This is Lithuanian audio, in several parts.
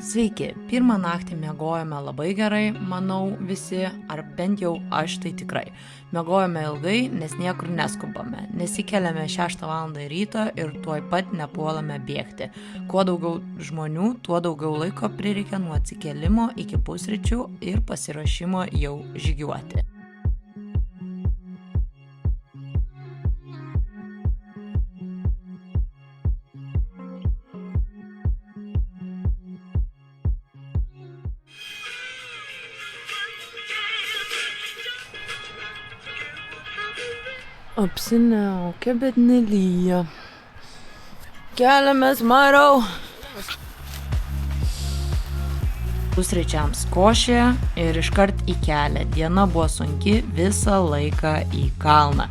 Sveiki, pirmą naktį miegojome labai gerai, manau visi, ar bent jau aš tai tikrai. Miegojome ilgai, nes niekur neskubame, nesikeliame 6 val. Ryto ir tuoj pat nepuolame bėgti. Kuo daugiau žmonių, tuo daugiau laiko prireikia nuo atsikėlimo iki pusryčių ir pasiruošimo jau žygiuoti. Apsiniaukia, bet nelyja. Keliamės, Mariau. Pusryčiams košė ir iškart į kelią. Diena buvo sunki, visą laiką į kalną.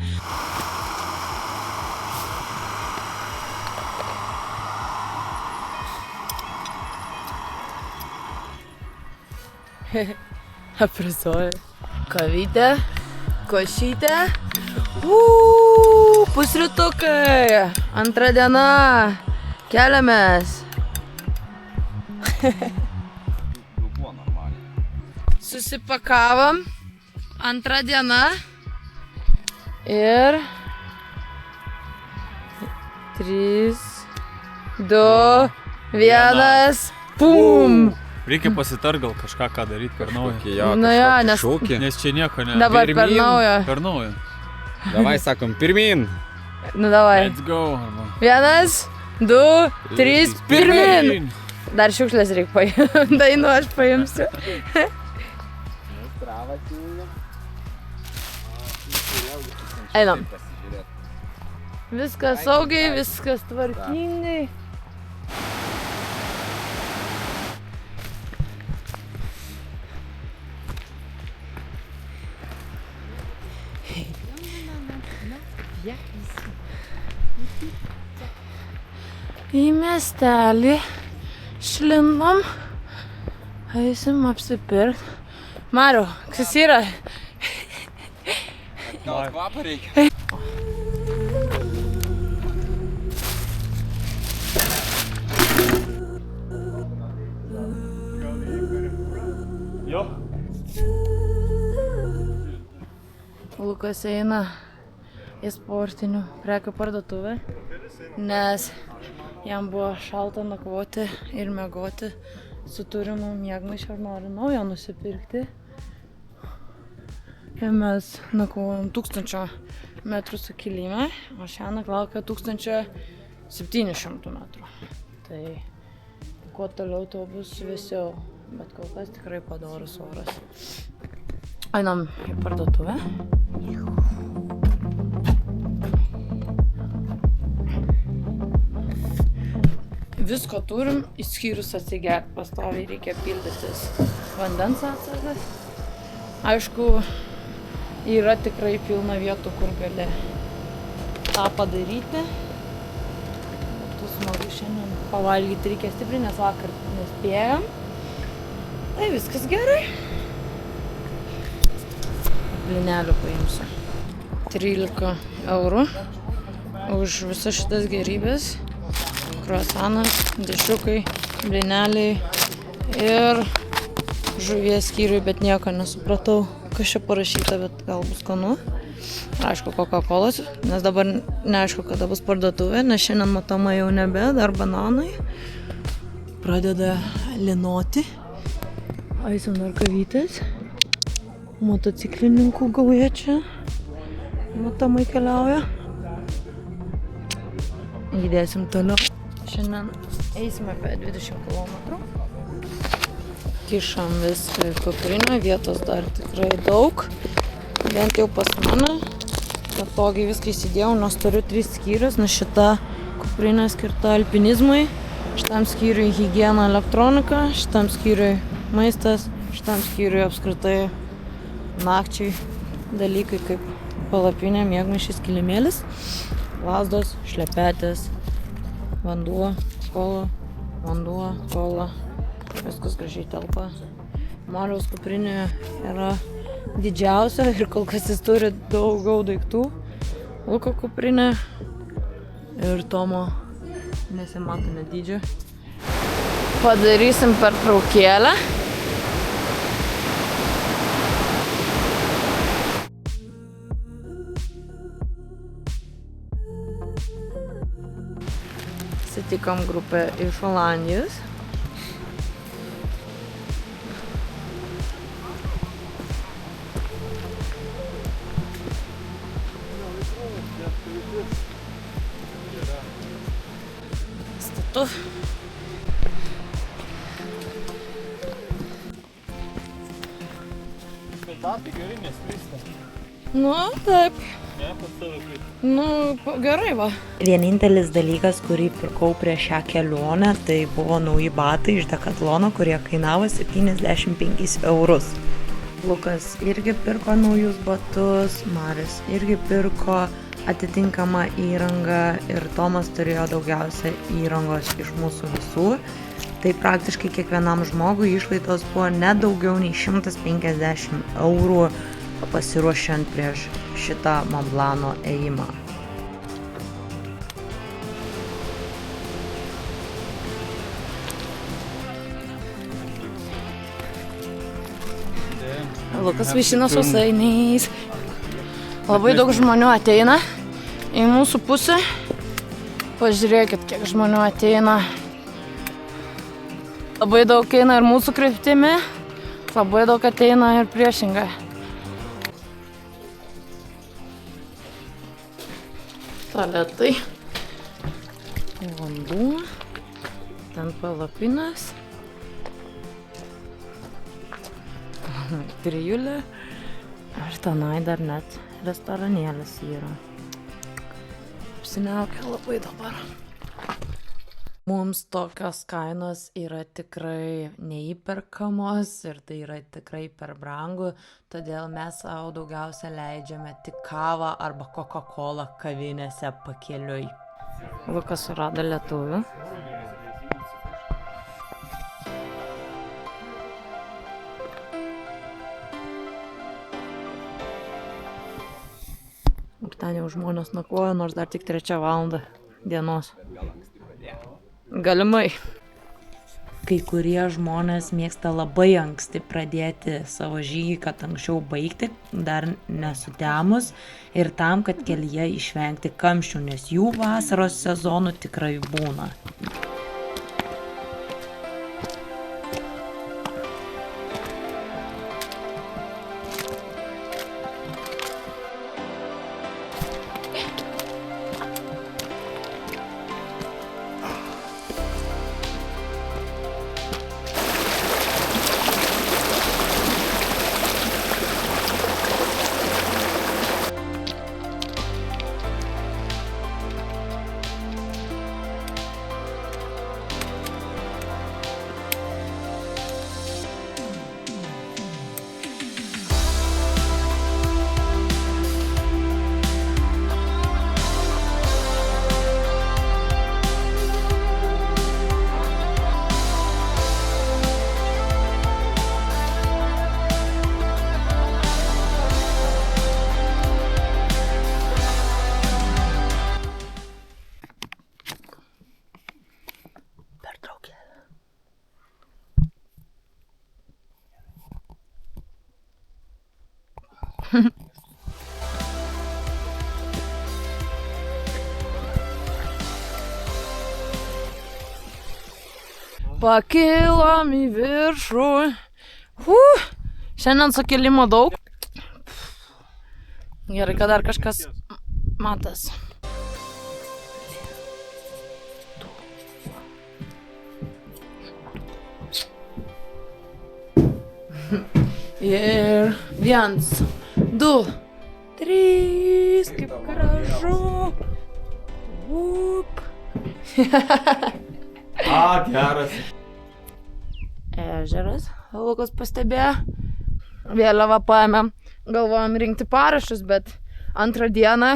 Aprisoju. Kavytė, košytė. Pusrytukai. Antra diena. Keliamės. Susipakavom. Antra diena. Ir 3, 2, 1. Pum! Reikia pasitart gal kažką daryti per naują. Nu jo, Nes čia nieko ne. Dabar per naujo. Per naujo. Davai, sakom, pirmin. Nu davai. Let's go. 1, 2, 3, pirmin. Dar šiukšlės reikia paimti. Dainu aš paimsiu. Einam. Viskas saugiai, viskas tvarkingai. Į miestelį šlindom, eisim apsipirkt. Mariau, kas yra? Gal kvapą reikia? Jo. Lukas eina į sportinių prekių parduotuvę, nes jam buvo šalta nakvoti ir miegoti su turimu miegmaišiu ir nori naujo nusipirkti. Ir mes nakvojom 1000 metrų sukilime, o šiąnakt laukia 1700 metrų. Tai kuo toliau, tuo bus vėsiau, bet kol kas tikrai padorus oras. Einam į parduotuvę. Visko turim, išskyrus atsigert, pastoviai reikia pildytis vandens atsargas. Aišku, yra tikrai pilna vietų, kur gali tą padaryti. Tu smagu šiandien pavalgyti reikia stipriai, nes vakar nespėjom. Tai viskas gerai. Blynelių paimsiu. 13 eurų už visas šitas gerybės. Kruasanas, dešriukai, blyneliai ir žuvies skyriui, bet nieko nesupratau, kas čia parašyta, bet gal bus skanu. Aišku, Coca-Cola, nes dabar neaišku, kada bus parduotuvė, nes šiandien matoma jau nebe, dar bananai. Pradeda linoti. Eisim dar kavytės. Motociklininkų gauja čia matomai keliauja. Judėsim toliau. Šiandien eisime apie 20 km. Kišam viską į kuprinę, vietos dar tikrai daug. Bent jau pas mane. Patogiai viską įsidėjau, nes turiu 3 skyrius, nes šita kuprinė skirta alpinizmui. Šitam skyriui higiena, elektronika, šitam skyriui maistas, šitam skyriui apskritai nakčiai dalykai kaip palapinė, miegmaišis, kilimėlis, lazdos, šlepetės, vanduo, kola, viskas gražiai telpa. Mariaus kuprinė yra didžiausia ir kol kas jis turi daugiau daiktų. Luko kuprinė ir Tomo nesimato net dydžio. Padarysim pertraukėlę. Sutikom grupę iš Olandijos. Statu. Datai gerai nesklysta. Nu, taip. Ne, pas tave kaip. Nu, gerai va. Vienintelis dalykas, kurį pirkau prieš šią kelionę, tai buvo nauji batai iš Decathlono, kurie kainavo 75 eurus. Lukas irgi pirko naujus batus, Marius irgi pirko atitinkamą įrangą ir Tomas turėjo daugiausia įrangos iš mūsų visų. Tai praktiškai kiekvienam žmogui išlaidos buvo nedaugiau nei 150 eurų pasiruošiant prieš šitą Mont Blanc'o ėjimą. Lukas vaišina sausainiais. Labai daug žmonių ateina į mūsų pusę. Pažiūrėkit, kiek žmonių ateina. Labai daug eina ir mūsų kryptimi, labai daug ateina ir priešingai. Tualetai. Vanduo. Ten palapinės. Trijulė. Ir tenai dar net restoranėlis yra. Apsiniaukia labai dabar. Mums tokios kainos yra tikrai neįperkamos ir tai yra tikrai per brangu, todėl mes savo daugiausia leidžiame tik kavą arba Coca-Cola kavinėse pakeliui. Lukas surado lietuvių. Ir ten jau žmonės nakvoja, nors dar tik 3 valandą dienos. Galimai. Kai kurie žmonės mėgsta labai anksti pradėti savo žygį, kad anksčiau baigti, dar nesutemus ir tam, kad kelyje išvengti kamščių, nes jų vasaros sezonų tikrai būna. Pakilom į viršų. Šiandien sukilimo daug. Gerai, kad dar kažkas matas. Ir 1, 2, 3, kaip gražu. Geras. Ežeras, Lukas pastebėjo. Vėliavą paėmėm, galvojom rinkti parašus, bet antrą dieną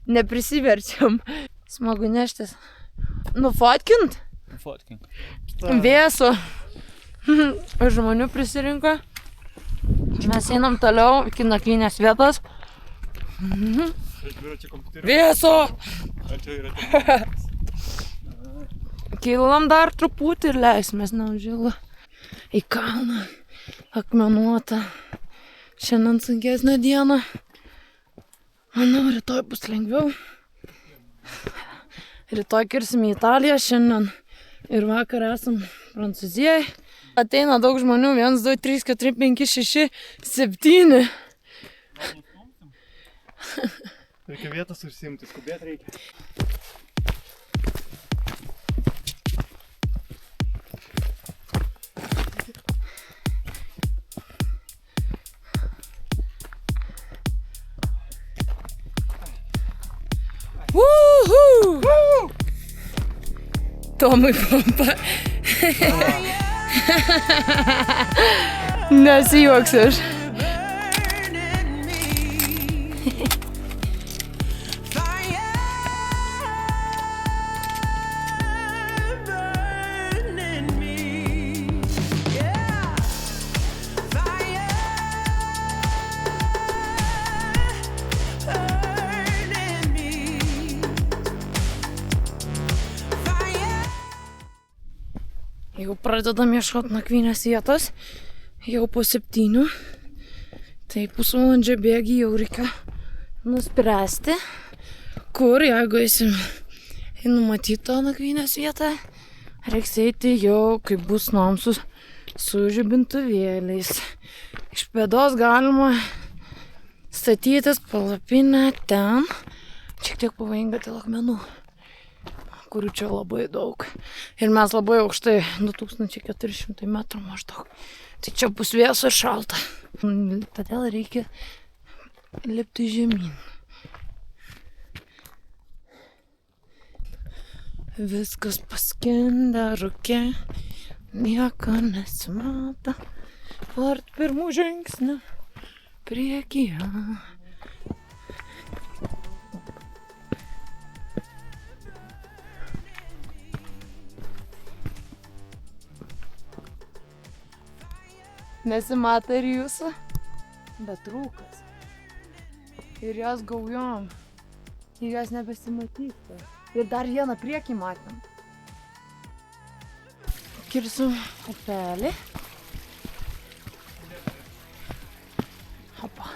neprisiverčiam. Smagu neštis. Nufotkint? Fotkink. Vėsu. Žmonių prisirinko. Mes einam toliau iki nakvynės vietos. Vėsu! Kilam dar truputį ir leisimės neužilą. Į kalną. Akmenuota. Šiandien sunkesnė diena. Manau, rytoj bus lengviau. Rytoj kirsim į Italiją šiandien. Ir vakar esam Prancūzijai. Ateina daug žmonių. 1, 2, 3, 4, 5, 6, 7. Reikia vietas užsiimti, skubėti reikia. Woohoo! Tomui pompa. Nesijuoksiu aš. Jau pradedam ieškoti nakvynės vietos, jau po 7. Tai pusvalandžio bėgi jau reikia nuspręsti, kur, jeigu eisim į numatytą nakvynės vietą, reiks eiti jau, kaip bus namsus su žibintuvėliais. Iš pėdos galima statytis palapinę ten, šiek tiek pavojinga dėl akmenų, kurių čia labai daug. Ir mes labai aukštai, 2400 metrų maždaug. Tai čia bus vėsu ir šalta. Todėl reikia lipti žemyn. Viskas paskendę rūke, nieko nesimato. Art pirmų žingsnių priekyje. Nesimato ir jūsų, bet rūkas. Ir jas gaujom. Ir jas nebesimatysite. Ir dar vieną priekį matėm. Kirsim upelį. Opa.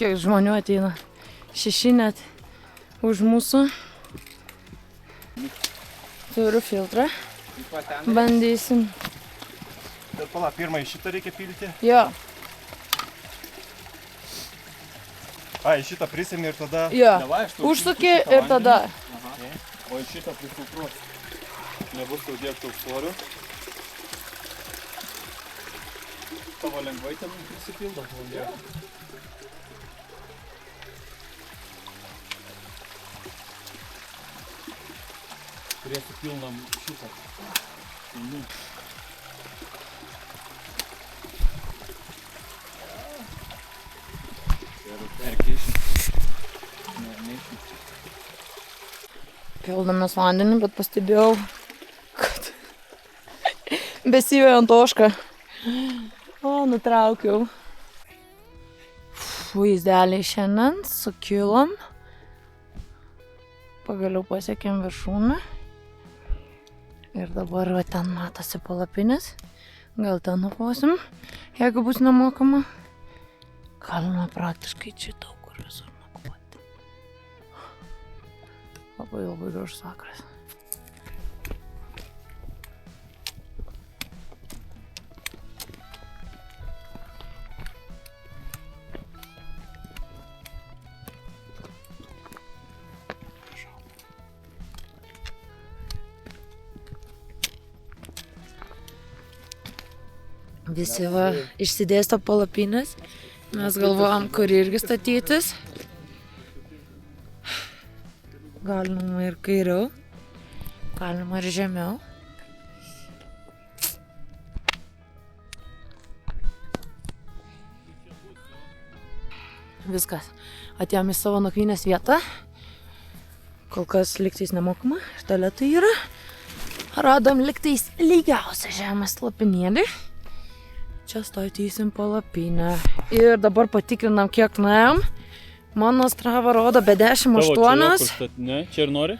Kiek žmonių ateina? 6 net už mūsų. Turiu filtrą. Bandysim. Bet pala, pirmą į šitą reikia pilti. Jo. A, į šitą prisėmė ir tada... Jo. Užsuki ir tada. O į šitą prisufruos. Nebus tau tiek daug svorių. Tavo lengvai ten prisipildo. Turėsiu pilnam šitą. Pildamės vandenį, bet pastebėjau, kad besivėjant ožką. O, nutraukiau. Vaizdeliai šiandien, sukilom. Pagaliau pasiekėm viršūnę. Ir dabar va ten matosi palapinės. Gal ten nuposim, jeigu bus nemokama. Galima praktiškai čia daug kur visur nakvoti. Labai gražus vakaras. Visi va išsidėsto palapinės. Mes galvojam, kur irgi statytis. Galima ir kairiau, galima ir žemiau. Viskas. Atėjom į savo nakvynės vietą. Kol kas lygtais nemokama, tualetai yra. Radom liktais lygiausią žemės lopinėlį. Čia statysim palapinę. Ir dabar patikrinam, kiek nuėjom. Mano Strava rodo be 10,8. Ne, čia ir nori?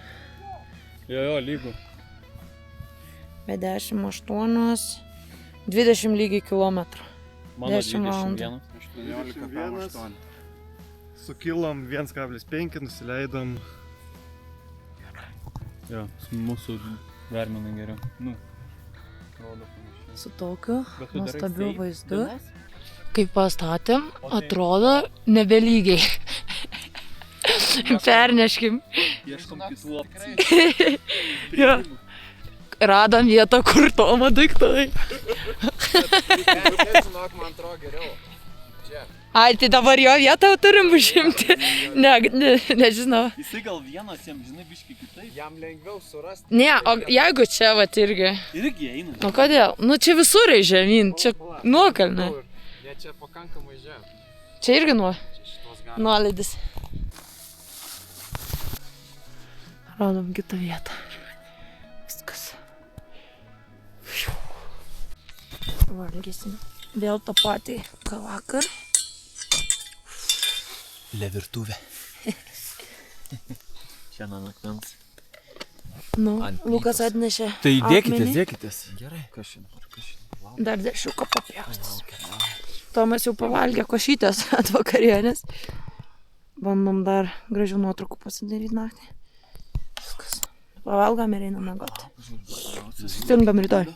Jo, lygu. Be 10,8. 20 lygiai kilometrų. Mano 10 valandų. 21. Sukilom 1,5, nusileidom. Jo, mūsų vermenai geriau. Nu, rodo panašiai. Su tokiu Bet tu darai nuostabiu save vaizdu. dienos? Kai pastatėm, atrodo nebelygiai. Perneškim. Ieškom kitų opcijų. Jo. Radom vietą, kur Tomo daiktai. Žinok, man atrodo geriau. Ai, tai dabar jo vietą turim užimti. Nežinau. Jisai gal vienas jam, žinai, biškai kitaip. Jam lengviau surasti. Ne, o jeigu čia vat irgi. Irgi eina. Nu kodėl? Nu čia visur žemyn, čia nuokalne. Ne, čia pakankamai žem. Čia irgi Šitos gali. nuolydis. Radom kitą vietą. Viskas. Valgysim vėl tą patį, ką vakar. Le virtuvė. Šiandien akmens. Nu, Ant Lukas atnešė Tai akmenį. dėkitės. Gerai. Kas šiandien? Dar dešiuką papjaustas. Tomas jau pavalgė košytės ant vakarienės. Bandom dar gražių nuotraukų pasidaryti naktį. Viskas. Pavalgom ir einam miegoti. Susitinkam rytoj.